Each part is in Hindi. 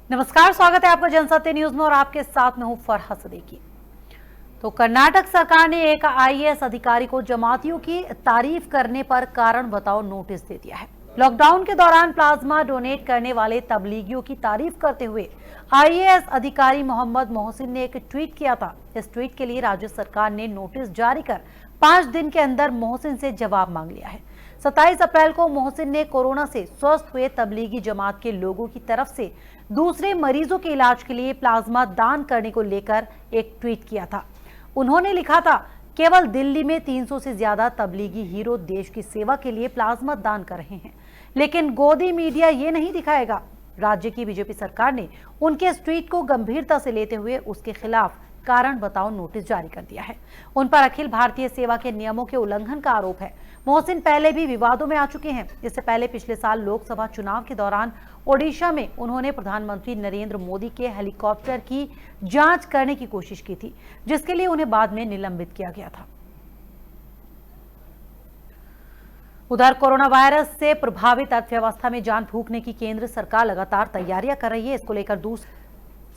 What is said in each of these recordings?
नमस्कार, स्वागत है आपका जनसत्य न्यूज में और आपके साथ में हूं फरहा सदीकी। तो कर्नाटक सरकार ने एक आईएएस अधिकारी को जमातियों की तारीफ करने पर कारण बताओ नोटिस दे दिया है। लॉकडाउन के दौरान प्लाज्मा डोनेट करने वाले तबलीगियों की तारीफ करते हुए आईएएस अधिकारी मोहम्मद मोहसिन ने एक ट्वीट किया था। इस ट्वीट के लिए राज्य सरकार ने नोटिस जारी कर 5 दिन के अंदर मोहसिन से जवाब मांग लिया है। 27 अप्रैल को मोहसिन ने कोरोना से स्वस्थ हुए तबलीगी जमात के लोगों की तरफ से दूसरे मरीजों के इलाज के लिए प्लाज्मा दान करने को लेकर एक ट्वीट किया था। उन्होंने लिखा था, केवल दिल्ली में 300 से ज्यादा तबलीगी हीरो देश की सेवा के लिए प्लाज्मा दान कर रहे हैं, लेकिन गोदी मीडिया ये नहीं दिखाएगा। राज्य की बीजेपी सरकार ने उनके इस ट्वीट को गंभीरता से लेते हुए उसके खिलाफ कारण बताओ नोटिस जारी कर दिया है। उन पर अखिल भारतीय सेवा के नियमों के उल्लंघन का आरोप है। मोहसिन पहले भी विवादों में आ चुके हैं। इससे पहले पिछले साल लोकसभा चुनाव के दौरान ओडिशा में उन्होंने प्रधानमंत्री नरेंद्र मोदी के हेलीकॉप्टर की जांच करने की कोशिश की थी, जिसके लिए उन्हें बाद में निलंबित किया गया था। उधर कोरोना वायरस से प्रभावित अर्थव्यवस्था में जान फूंकने की केंद्र सरकार लगातार तैयारियां कर रही है। इसको लेकर दूसरे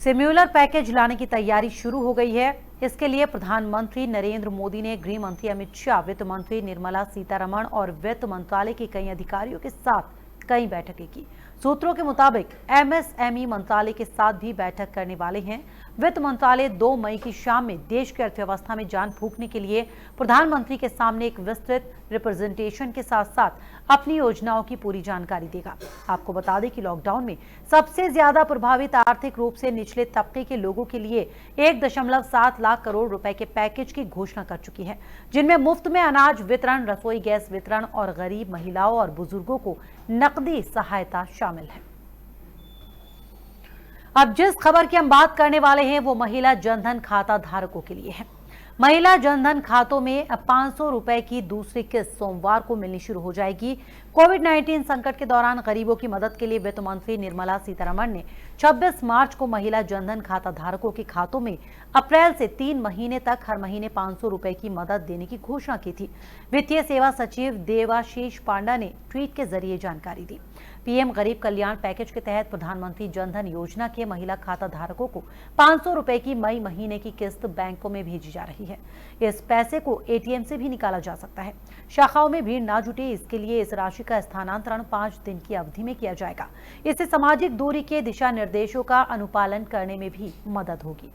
सिम्युलर पैकेज लाने की तैयारी शुरू हो गई है। इसके लिए प्रधानमंत्री नरेंद्र मोदी ने गृह मंत्री अमित शाह, वित्त मंत्री निर्मला सीतारमण और वित्त मंत्रालय के कई अधिकारियों के साथ कई बैठकें की। सूत्रों के मुताबिक एमएसएमई मंत्रालय के साथ भी बैठक करने वाले हैं। वित्त मंत्रालय 2 मई की शाम में देश की अर्थव्यवस्था में जान फूंकने के लिए प्रधानमंत्री के सामने एक विस्तृत रिप्रेजेंटेशन के साथ साथ अपनी योजनाओं की पूरी जानकारी देगा। आपको बता दें कि लॉकडाउन में सबसे ज्यादा प्रभावित आर्थिक रूप से निचले तबके के लोगों के लिए 1.7 लाख करोड़ रुपए के पैकेज की घोषणा कर चुकी है, जिनमें मुफ्त में अनाज वितरण, रसोई गैस वितरण और गरीब महिलाओं और बुजुर्गों को नकदी सहायता शामिल है। अब जिस खबर की हम बात करने वाले हैं वो महिला जनधन खाता धारकों के लिए है। महिला जनधन खातों में 500 रुपए की दूसरी किस्त सोमवार को मिलनी शुरू हो जाएगी। कोविड-19 संकट के दौरान गरीबों की मदद के लिए वित्त मंत्री निर्मला सीतारमण ने 26 मार्च को महिला जनधन खाता धारकों के खातों में अप्रैल से 3 महीने तक हर महीने 500 रुपए की मदद देने की घोषणा की थी। वित्तीय सेवा सचिव देवाशीष पांडा ने ट्वीट के जरिए जानकारी दी। पीएम गरीब कल्याण पैकेज के तहत प्रधानमंत्री जनधन योजना के महिला खाता धारकों को 500 रुपए की मई महीने की किस्त बैंकों में भेजी जा रही है। इस पैसे को एटीएम से भी निकाला जा सकता है। शाखाओं में भीड़ ना जुटे, इसके लिए इस राशि का स्थानांतरण 5 दिन की अवधि में किया जाएगा। इससे सामाजिक दूरी के दिशा निर्देशों का अनुपालन करने में भी मदद होगी।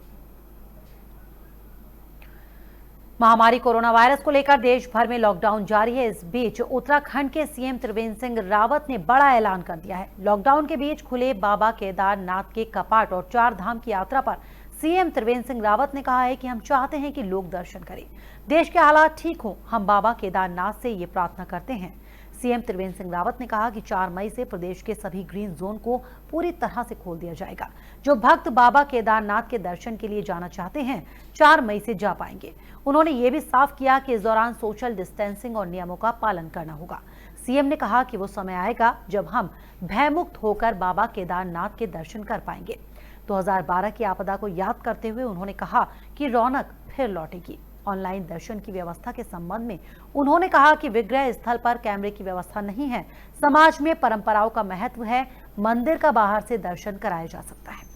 महामारी कोरोना वायरस को लेकर देश भर में लॉकडाउन जारी है। इस बीच उत्तराखंड के सीएम त्रिवेंद्र सिंह रावत ने बड़ा ऐलान कर दिया है। लॉकडाउन के बीच खुले बाबा केदारनाथ के कपाट और 4 धाम की यात्रा पर सीएम त्रिवेंद्र सिंह रावत ने कहा है कि हम चाहते हैं कि लोग दर्शन करें, देश के हालात ठीक हो। हम बाबा केदारनाथ से ये प्रार्थना करते हैं। सीएम त्रिवेंद्र सिंह रावत ने कहा कि 4 मई से प्रदेश के सभी ग्रीन जोन को पूरी तरह से खोल दिया जाएगा। जो भक्त बाबा केदारनाथ के दर्शन के लिए जाना चाहते हैं 4 मई से जा पाएंगे। उन्होंने ये भी साफ किया कि इस दौरान सोशल डिस्टेंसिंग और नियमों का पालन करना होगा। सीएम ने कहा कि वो समय आएगा जब हम भयमुक्त होकर बाबा केदारनाथ के दर्शन कर पाएंगे। 2012 की आपदा को याद करते हुए उन्होंने कहा कि रौनक फिर लौटेगी। ऑनलाइन दर्शन की व्यवस्था के संबंध में उन्होंने कहा कि विग्रह स्थल पर कैमरे की व्यवस्था नहीं है। समाज में परंपराओं का महत्व है। मंदिर का बाहर से दर्शन कराया जा सकता है।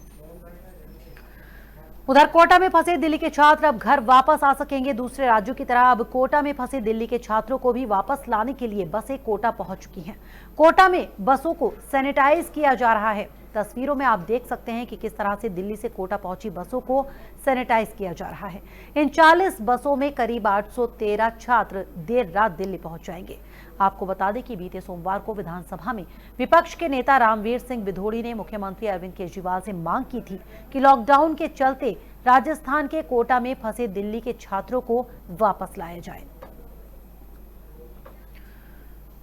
उधर कोटा में फंसे दिल्ली के छात्र अब घर वापस आ सकेंगे। दूसरे राज्यों की तरह अब कोटा में फंसे दिल्ली के छात्रों को भी वापस लाने के लिए बसें कोटा पहुंच चुकी हैं। कोटा में बसों को सैनिटाइज किया जा रहा है। तस्वीरों में आप देख सकते हैं कि किस तरह से दिल्ली से कोटा पहुंची बसों को सैनिटाइज किया जा रहा है। इन 40 बसों में करीब 813 छात्र देर रात दिल्ली पहुंच जाएंगे। आपको बता दें कि बीते सोमवार को विधानसभा में विपक्ष के नेता रामवीर सिंह बिधोड़ी ने मुख्यमंत्री अरविंद केजरीवाल से मांग की थी कि लॉकडाउन के चलते राजस्थान के कोटा में फंसे दिल्ली के छात्रों को वापस लाया जाए।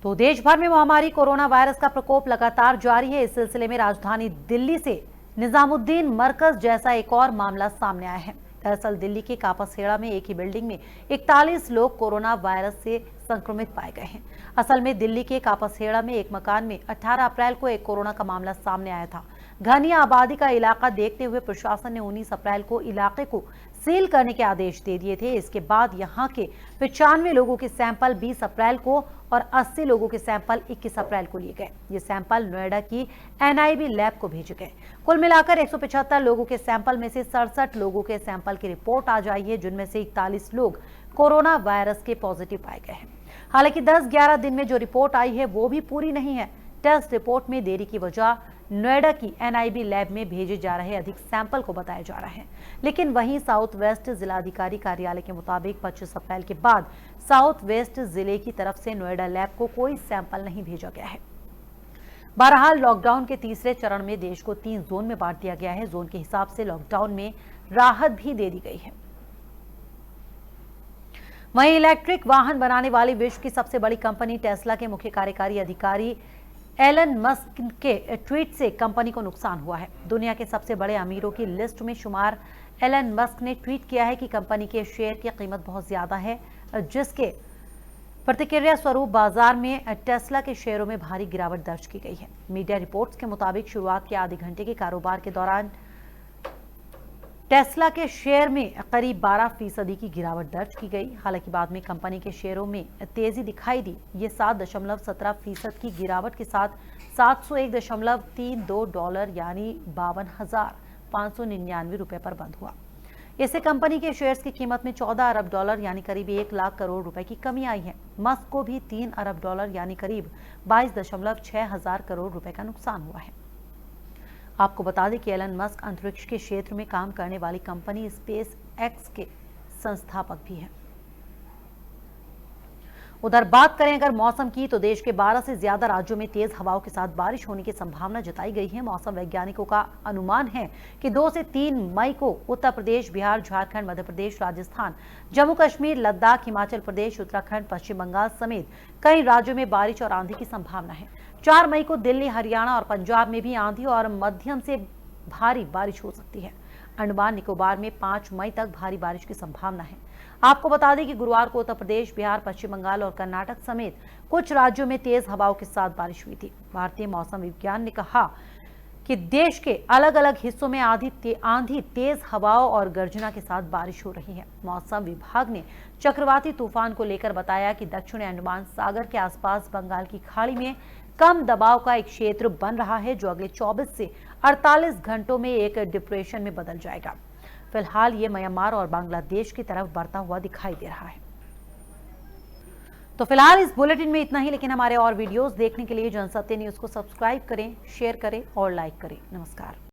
तो देश भर में महामारी कोरोना वायरस का प्रकोप लगातार जारी है। इस सिलसिले में राजधानी दिल्ली से निजामुद्दीन मरकज जैसा एक और मामला सामने आया है। दरअसल दिल्ली के कापासेड़ा में एक ही बिल्डिंग में 41 लोग कोरोना वायरस से संक्रमित पाए गए हैं। असल में दिल्ली के कापासेड़ा में एक मकान में 18 अप्रैल को एक कोरोना का मामला सामने आया था। घनी आबादी का इलाका देखते हुए प्रशासन ने 19 अप्रैल को इलाके को सील करने के आदेश दे दिए थे। इसके बाद यहां के 95 लोगों के सैंपल 20 अप्रैल को और 80 लोगों के सैंपल 21 अप्रैल को लिए गए। ये सैंपल नोएडा की NIB लैब को भेजे गए। कुल मिलाकर 175 लोगों के सैंपल में से 67 लोगों के सैंपल की रिपोर्ट आ जाई है, जिनमें से 41 लोग कोरोना वायरस के पॉजिटिव पाए गए हैं। हालांकि 10-11 दिन में जो रिपोर्ट आई है वो भी पूरी नहीं है। टेस्ट रिपोर्ट में देरी की वजह नोएडा की NIB लैब में भेजे जा रहे अधिक सैंपल को बताया जा रहा है। लेकिन वहीं साउथ वेस्ट जिलाधिकारी कार्यालय के मुताबिक 25 अप्रैल के बाद साउथ वेस्ट जिले की तरफ से नोएडा लैब को कोई सैंपल नहीं भेजा गया है। बहरहाल लॉकडाउन के तीसरे चरण में देश को 3 जोन में बांट दिया गया है। जोन के हिसाब से लॉकडाउन में राहत भी दे दी गई है। वहीं इलेक्ट्रिक वाहन बनाने वाली विश्व की सबसे बड़ी कंपनी टेस्ला के मुख्य कार्यकारी अधिकारी एलन मस्क के ट्वीट से कंपनी को नुकसान हुआ है। दुनिया के सबसे बड़े अमीरों की लिस्ट में शुमार एलन मस्क ने ट्वीट किया है कि कंपनी के शेयर की कीमत बहुत ज्यादा है, जिसके प्रतिक्रिया स्वरूप बाजार में टेस्ला के शेयरों में भारी गिरावट दर्ज की गई है। मीडिया रिपोर्ट्स के मुताबिक शुरुआत के आधे घंटे के कारोबार के दौरान टेस्ला के शेयर में करीब 12% की गिरावट दर्ज की गई। हालांकि बाद में कंपनी के शेयरों में तेजी दिखाई दी। ये 7.17% की गिरावट के साथ $701.32 यानी 52,599 रुपए पर बंद हुआ। इससे कंपनी के शेयर्स की कीमत में $14 अरब यानी करीब 1 लाख करोड़ रुपए की कमी आई है। मस्क को भी $3 अरब यानी करीब 22.6 हजार करोड़ रुपए का नुकसान हुआ है। आपको बता दें कि एलन मस्क अंतरिक्ष के क्षेत्र में काम करने वाली कंपनी स्पेस एक्स के संस्थापक भी हैं। उधर बात करें अगर मौसम की, तो देश के 12 से ज्यादा राज्यों में तेज हवाओं के साथ बारिश होने की संभावना जताई गई है। मौसम वैज्ञानिकों का अनुमान है कि 2 से 3 मई को उत्तर प्रदेश, बिहार, झारखंड, मध्य प्रदेश, राजस्थान, जम्मू कश्मीर, लद्दाख, हिमाचल प्रदेश, उत्तराखंड, पश्चिम बंगाल समेत कई राज्यों में बारिश और आंधी की संभावना है। 4 मई को दिल्ली, हरियाणा और पंजाब में भी आंधी और मध्यम से भारी बारिश हो सकती है। अंडमान निकोबार में 5 मई तक भारी बारिश की संभावना है। आपको बता दें कि गुरुवार को उत्तर प्रदेश, बिहार, पश्चिम बंगाल और कर्नाटक समेत कुछ राज्यों में तेज हवाओं के साथ बारिश हुई थी। भारतीय मौसम विज्ञान ने कहा कि देश के अलग अलग हिस्सों में आंधी, तेज हवाओं और गर्जना के साथ बारिश हो रही है। मौसम विभाग ने चक्रवाती तूफान को लेकर बताया कि दक्षिणी अंडमान सागर के आसपास बंगाल की खाड़ी में कम दबाव का एक क्षेत्र बन रहा है, जो अगले 24 से 48 घंटों में एक डिप्रेशन में बदल जाएगा। फिलहाल ये म्यांमार और बांग्लादेश की तरफ बढ़ता हुआ दिखाई दे रहा है। तो फिलहाल इस बुलेटिन में इतना ही, लेकिन हमारे और वीडियोस देखने के लिए जनसत्य न्यूज को सब्सक्राइब करें, शेयर करें और लाइक करें। नमस्कार।